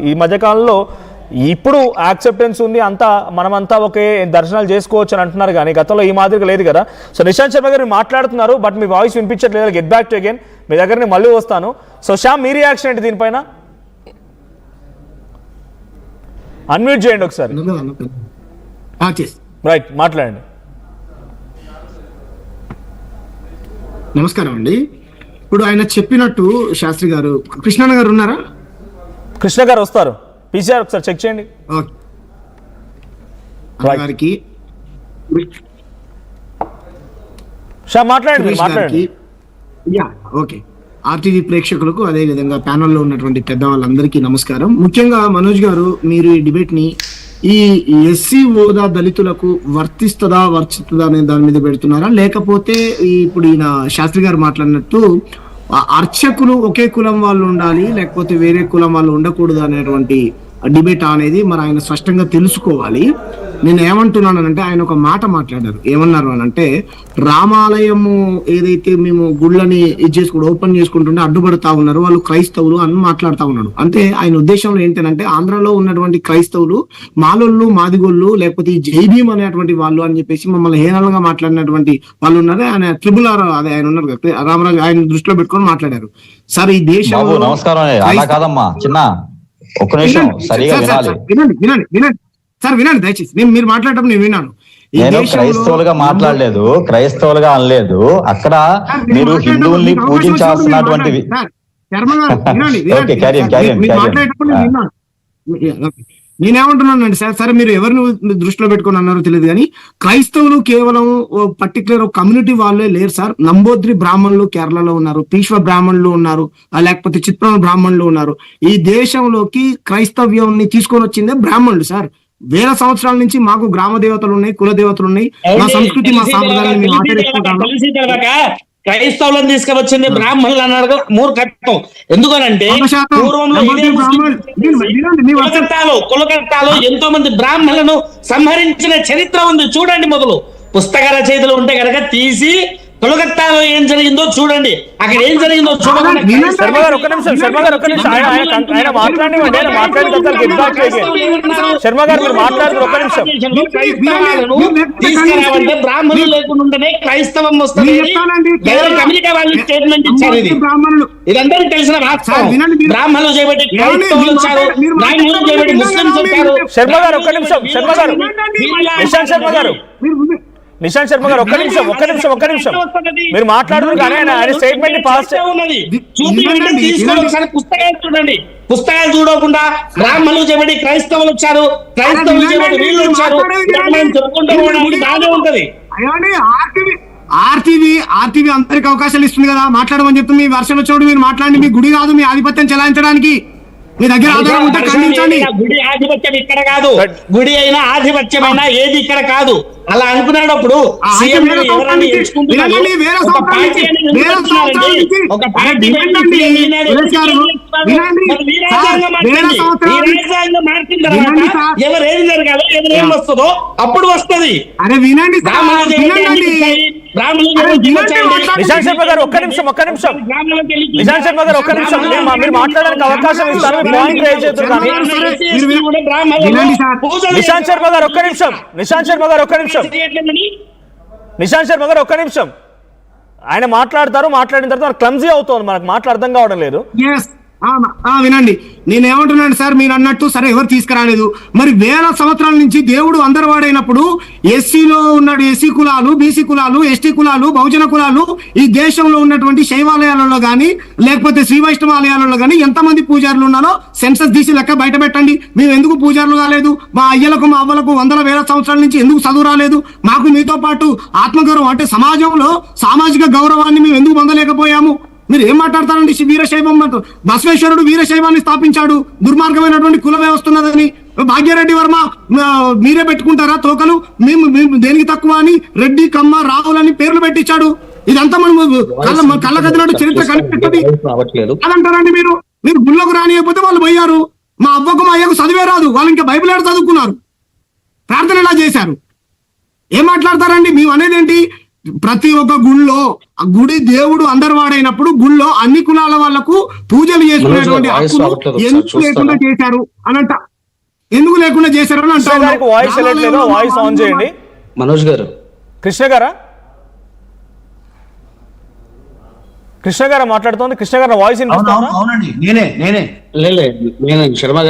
ఈ మధ్యకాలంలో ఇప్పుడు యాక్సెప్టెన్స్ ఉంది, అంతా మనమంతా ఒకే దర్శనాలు చేసుకోవచ్చు అని అంటున్నారు, కానీ గతంలో ఈ మాదిరిగా లేదు కదా. సో నిశాంత్ శర్మ గారు మాట్లాడుతున్నారు, బట్ మీ వాయిస్ వినిపించట్లేదు. గెట్ బ్యాక్ టు అగైన్, మీ దగ్గర మళ్ళీ వస్తాను. సో శ్యామ్, మీ రియాక్షన్ ఏంటి దీనిపైన? అన్మ్యూట్ చేయండి ఒకసారి. రైట్, మాట్లాడండి. నమస్కారం అండి. ఇప్పుడు ఆయన చెప్పినట్టు శాస్త్రి గారు, కృష్ణన్న గారు ఉన్నారా? కృష్ణ గారు వస్తారు, పీసీఆర్ ఒకసారి చెక్ చేయండి. గారికి మాట్లాడండి. ఓకే, ఆర్టీవీ ప్రేక్షకులకు అదే విధంగా ప్యానెల్లో ఉన్నటువంటి పెద్దవాళ్ళందరికీ నమస్కారం. ముఖ్యంగా మనోజ్ గారు, మీరు ఈ డిబేట్ ని ఈ ఎస్సీ హోదా దళితులకు వర్తిస్తుందా వర్తిస్తుందా అనే దాని మీద పెడుతున్నారా, లేకపోతే ఇప్పుడు ఈయన శాస్త్రి గారు మాట్లాడినట్టు అర్చకులు ఒకే కులం వాళ్ళు ఉండాలి లేకపోతే వేరే కులం వాళ్ళు ఉండకూడదు అనేటువంటి డిబేట్ అనేది మరి ఆయన స్పష్టంగా తెలుసుకోవాలి. నేను ఏమంటున్నానంటే, ఆయన ఒక మాట మాట్లాడారు. ఏమన్నారు అని అంటే, రామాలయము ఏదైతే మేము గుళ్ళని ఓపెన్ చేసుకుంటుంటే అడ్డుపడతా ఉన్నారు వాళ్ళు క్రైస్తవులు అని మాట్లాడుతా ఉన్నాడు. అంటే ఆయన ఉద్దేశంలో ఏంటంటే, ఆంధ్రాలో ఉన్నటువంటి క్రైస్తవులు మాలోళ్ళు మాదిగోళ్ళు లేకపోతే ఈ జైభీం అనేటువంటి వాళ్ళు అని చెప్పేసి మమ్మల్ని హేళనగా మాట్లాడినటువంటి వాళ్ళు ఉన్నారు. ఆయన ట్రిబుల్ ఆర్ అదే ఆయన ఉన్నారు కదా, రామరాజు, ఆయన దృష్టిలో పెట్టుకొని మాట్లాడారు. సార్ ఈ దేశంలో నమస్కారం అలా కాదమ్మా, చిన్న ఒక్క నిమిషం సరిగా వినాలి. వినండి సార్, వినండి దయచేసి. మీరు మాట్లాడటం నేను విన్నాను. నేను క్రైస్తవులుగా మాట్లాడలేదు, క్రైస్తవులుగా అనలేదు. అక్కడ మీరు హిందువుల్ని పూజించాల్సినటువంటి నేనేమంటున్నానండి సార్, సరే మీరు ఎవరిని దృష్టిలో పెట్టుకుని అన్నారో తెలియదు, కానీ క్రైస్తవులు కేవలం పర్టికులర్ కమ్యూనిటీ వాళ్ళే లేరు సార్. నంబోద్రి బ్రాహ్మణులు కేరళలో ఉన్నారు, పీష్వ బ్రాహ్మణులు ఉన్నారు, లేకపోతే చిత్రం బ్రాహ్మణులు ఉన్నారు. ఈ దేశంలోకి క్రైస్తవ్యాన్ని తీసుకొని వచ్చిందే బ్రాహ్మణులు సార్. వేల సంవత్సరాల నుంచి మాకు గ్రామ దేవతలు ఉన్నాయి, కుల దేవతలు ఉన్నాయి, మా సంస్కృతి మా సాంప్రదాయాన్ని మేము ఆచరిస్తున్నాము. క్రైస్తవులను తీసుకువచ్చింది బ్రాహ్మణులు అన్నాడు, మూర్ఖత్వం. ఎందుకనంటే కొలకత్తాలో ఎంతో మంది బ్రాహ్మణులను సంహరించిన చరిత్ర ఉంది. చూడండి, మొదలు పుస్తక రచయితలు ఉంటే కనుక తీసి కొలకత్తాలో ఏం జరిగిందో చూడండి, అక్కడ ఏం జరిగిందో చూడండి. శర్మ గారు ఒక్క నిమిషం, శర్మ గారు ఒక్క నిమిషం, ఆయన మాట్లాడినండి, ఆయన మాట్లాడిన శర్మ గారు మీరు మాట్లాడుతున్నారు ఒక్క నిమిషం. తీసుకురావంటే బ్రాహ్మణులు లేకుండానే క్రైస్తవం వస్తుంది. అమెరికా వాళ్ళు స్టేట్మెంట్ ఇచ్చారు. ఇది అందరికీ తెలిసిన వాస్తవం. బ్రాహ్మణులు చేయబట్టి క్రైస్తవులు వచ్చారు, బ్రాహ్మణులు చేయబట్టి ముస్లింస్ వచ్చారు. శర్మ గారు ఒక్క నిమిషం, శర్మ గారు, నిశాంత్ శర్మ గారు, నిశాంత్ శర్మ గారు ఒక్క నిమిషం, మీరు మాట్లాడుతున్నారు కానీ ఆయన స్టేట్మెంట్ పాస్ పుస్తకాలు చూడండి. పుస్తకాలు చూడకుండా బ్రాహ్మణులు చేయబడి క్రైస్తవులు వచ్చారు, క్రైస్తవులు చేయబడి వీళ్ళు వచ్చారు చెప్పుకుంటూ బాగానే ఉంటది. ఆర్టీవీ అందరికి అవకాశాలు ఇస్తుంది కదా, మాట్లాడమని చెప్తుంది. మీ వర్షం వచ్చినప్పుడు మీరు మాట్లాడండి. మీ గుడి కాదు మీ ఆధిపత్యం చెలాయించడానికి. మీ దగ్గర ఆధారం ఉంటే ఖండించండి. గుడి ఆధిపత్యం ఇక్కడ కాదు, గుడి అయినా ఆధిపత్యమైనా ఏది ఇక్కడ కాదు. అలా అనుకునేటప్పుడు ఎవరేం జరగాలో ఎవరేం వస్తుందో అప్పుడు వస్తుంది. అరే వినండి, నిశాంత్ శర్మ గారు ఒక్క నిమిషం, నిశాంత్ శర్మ గారు ఒక్క నిమిషం, మీరు మాట్లాడడానికి అవకాశం ఇస్తారు. నిశాంత్ శర్మ గారు ఒక్క నిమిషం, నిశాంత్ శర్మ గారు ఒక్క నిమిషం, ఆయన మాట్లాడతారు. మాట్లాడిన తర్వాత క్లమ్జీ అవుతుంది, మనకు మాటలు అర్థం కావడం లేదు. వినండి, నేనేమంటున్నాను సార్, మీరు అన్నట్టు సరే ఎవరు తీసుకురాలేదు. మరి వేల సంవత్సరాల నుంచి దేవుడు అందరు వాడైనప్పుడు ఎస్సీలో ఉన్నాడు, ఎస్సీ కులాలు, బీసీ కులాలు, ఎస్టీ కులాలు, బహుజన కులాలు ఈ దేశంలో ఉన్నటువంటి శైవాలయాలలో గానీ లేకపోతే శ్రీ వైష్ణవ ఆలయాలలో గానీ ఎంతమంది పూజారులు ఉన్నారో సెన్సస్ తీసి లెక్క బయట పెట్టండి. మేము ఎందుకు పూజారులు కాలేదు? మా అయ్యలకు మా అవ్వలకు వందల వేల సంవత్సరాల నుంచి ఎందుకు చదువు రాలేదు? మాకు మీతో పాటు ఆత్మగౌరవం అంటే సమాజంలో సామాజిక గౌరవాన్ని మేము ఎందుకు పొందలేకపోయాము? మీరు ఏం మాట్లాడతారండి? వీరశైవం బసవేశ్వరుడు వీరశైవాన్ని స్థాపించాడు, దుర్మార్గమైనటువంటి కుల వ్యవస్థ ఉన్నదని. భాగ్యరెడ్డి వర్మ మీరే పెట్టుకుంటారా తోకలు? మేము దేనికి తక్కువ అని రెడ్డి, కమ్మ, రాహుల్ అని పేర్లు పెట్టించాడు. ఇదంతా మనం కళ్ళ కదినట్టు చరిత్ర కనిపిస్తుంది. అదంటారండి మీరు. మీరు గుళ్ళకు రానియకపోతే వాళ్ళు పోయారు. మా అవ్వకు మా అయ్యకు చదివే రాదు, వాళ్ళు ఇంకా బైబిల్ ఏడు చదువుకున్నారు, ప్రార్థన ఎలా చేశారు? ఏం మాట్లాడతారండి? మేము అనేది ఏంటి? ప్రతి ఒక్క గుళ్ళో ఆ గుడి దేవుడు అందరు వాడైనప్పుడు గుళ్ళో అన్ని కులాల వాళ్ళకు పూజలు చేసుకునేటువంటి హక్కులు ఎందుకు లేకుండా చేశారు అని అంట. ఎందుకు లేకుండా చేశారు అని అంటారు. వాయిస్ వెళ్ళట్లేదు, వాయిస్ ఆన్ చేయండి. మనోజ్ గారు, కృష్ణ గారా మాట్లాడుతోంది. కృష్ణ గారు వాయిస్ వినిపిస్తా అవునండి, నేనే నేను శర్మ గారు